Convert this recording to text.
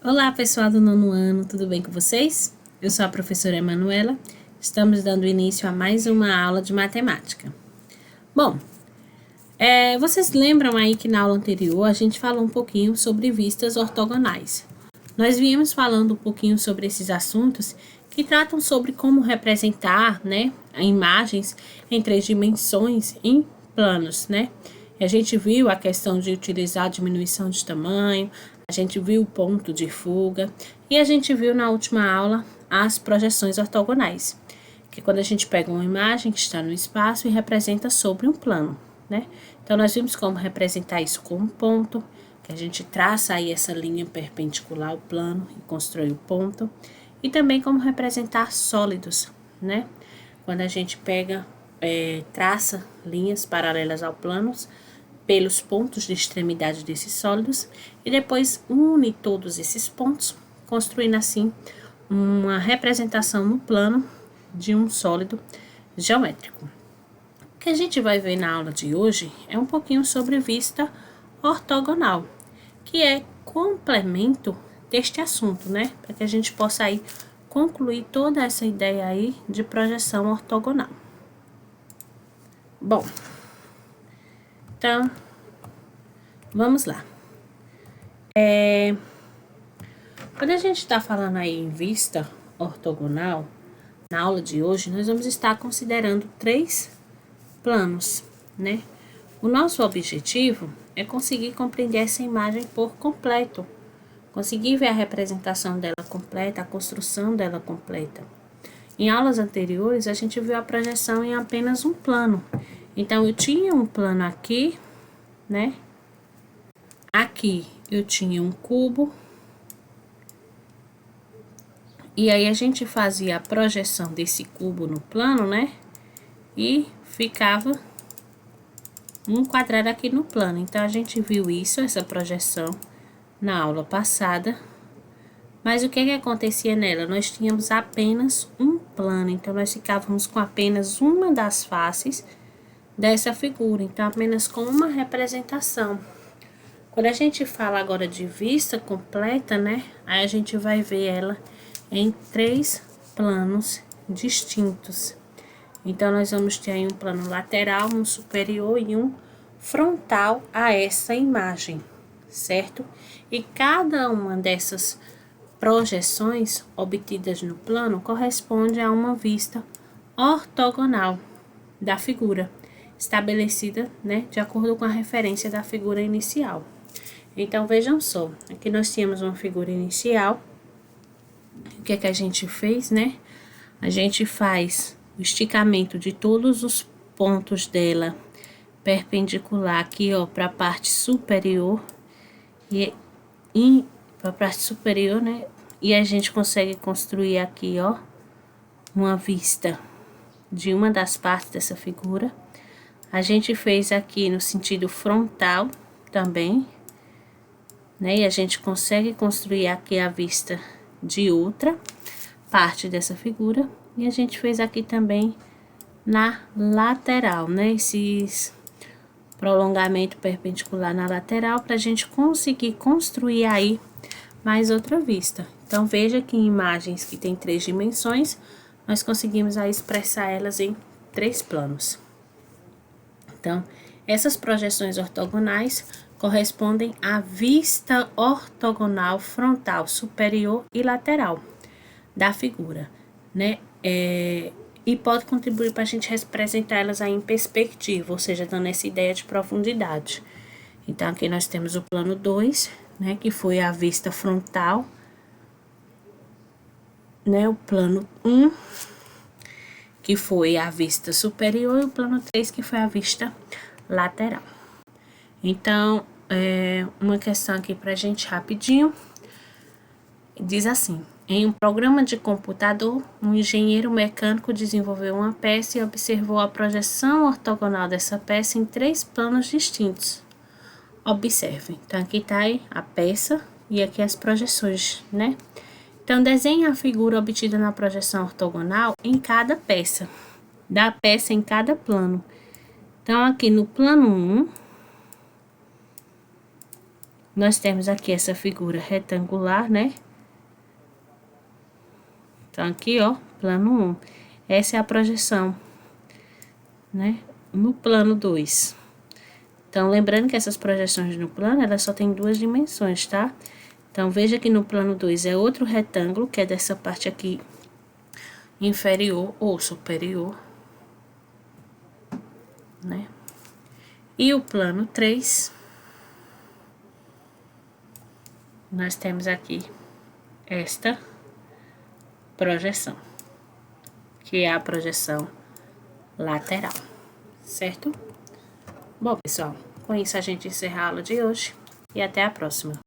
Olá, pessoal do nono ano, tudo bem com vocês? Eu sou a professora Emanuela, estamos dando início a mais uma aula de matemática. Bom, vocês lembram aí que na aula anterior a gente falou um pouquinho sobre vistas ortogonais. Nós viemos falando um pouquinho sobre esses assuntos que tratam sobre como representar, imagens em 3 dimensões em planos, A gente viu a questão de utilizar a diminuição de tamanho, a gente viu o ponto de fuga e a gente viu na última aula as projeções ortogonais, que é quando a gente pega uma imagem que está no espaço e representa sobre um plano, Então, nós vimos como representar isso com um ponto, que a gente traça aí essa linha perpendicular ao plano e constrói o ponto, e também como representar sólidos, Quando a gente pega, traça linhas paralelas ao plano, pelos pontos de extremidade desses sólidos e depois une todos esses pontos, construindo assim uma representação no plano de um sólido geométrico. O que a gente vai ver na aula de hoje é um pouquinho sobre vista ortogonal, que é complemento deste assunto, Para que a gente possa aí concluir toda essa ideia aí de projeção ortogonal. Bom, então, vamos lá. Quando a gente está falando aí em vista ortogonal, na aula de hoje, nós vamos estar considerando 3 planos, O nosso objetivo é conseguir compreender essa imagem por completo, conseguir ver a representação dela completa, a construção dela completa. Em aulas anteriores, a gente viu a projeção em apenas um plano. Então, eu tinha um plano aqui, Aqui eu tinha um cubo. E aí, a gente fazia a projeção desse cubo no plano, E ficava um quadrado aqui no plano. Então, a gente viu isso, essa projeção, na aula passada. Mas o que acontecia nela? Nós tínhamos apenas um plano. Então, nós ficávamos com apenas uma das faces dessa figura. Então, apenas com uma representação. Quando a gente fala agora de vista completa, Aí a gente vai ver ela em 3 planos distintos. Então, nós vamos ter aí um plano lateral, um superior e um frontal a essa imagem, certo? E cada uma dessas projeções obtidas no plano corresponde a uma vista ortogonal da figura, estabelecida, de acordo com a referência da figura inicial. Então, vejam só, aqui nós tínhamos uma figura inicial. O que a gente fez, A gente faz o esticamento de todos os pontos dela perpendicular aqui, ó, para a parte superior e para a parte superior, E a gente consegue construir aqui, ó, uma vista de uma das partes dessa figura. A gente fez aqui no sentido frontal também, E a gente consegue construir aqui a vista de outra parte dessa figura. E a gente fez aqui também na lateral, Esses prolongamento perpendicular na lateral para a gente conseguir construir aí mais outra vista. Então, veja que em imagens que tem 3 dimensões, nós conseguimos aí expressar elas em 3 planos. Então, essas projeções ortogonais correspondem à vista ortogonal frontal, superior e lateral da figura, E pode contribuir para a gente representar elas aí em perspectiva, ou seja, dando essa ideia de profundidade. Então, aqui nós temos o plano 2, que foi a vista frontal, O plano 1, que foi a vista superior, e o plano 3, que foi a vista lateral. Então, uma questão aqui pra gente rapidinho. Diz assim: em um programa de computador, um engenheiro mecânico desenvolveu uma peça e observou a projeção ortogonal dessa peça em 3 planos distintos. Observe. Então, aqui tá aí a peça e aqui as projeções, Então, desenhe a figura obtida na projeção ortogonal em cada peça, da peça em cada plano. Então, aqui no plano 1, Nós temos aqui essa figura retangular, né? Então, aqui, ó, plano 1. Essa é a projeção, né? No plano 2. Então, lembrando que essas projeções no plano, elas só têm 2 dimensões, tá? Então, veja que no plano 2 é outro retângulo, que é dessa parte aqui inferior ou superior, né? E o plano 3, nós temos aqui esta projeção, que é a projeção lateral, certo? Bom, pessoal, com isso a gente encerra a aula de hoje e até a próxima.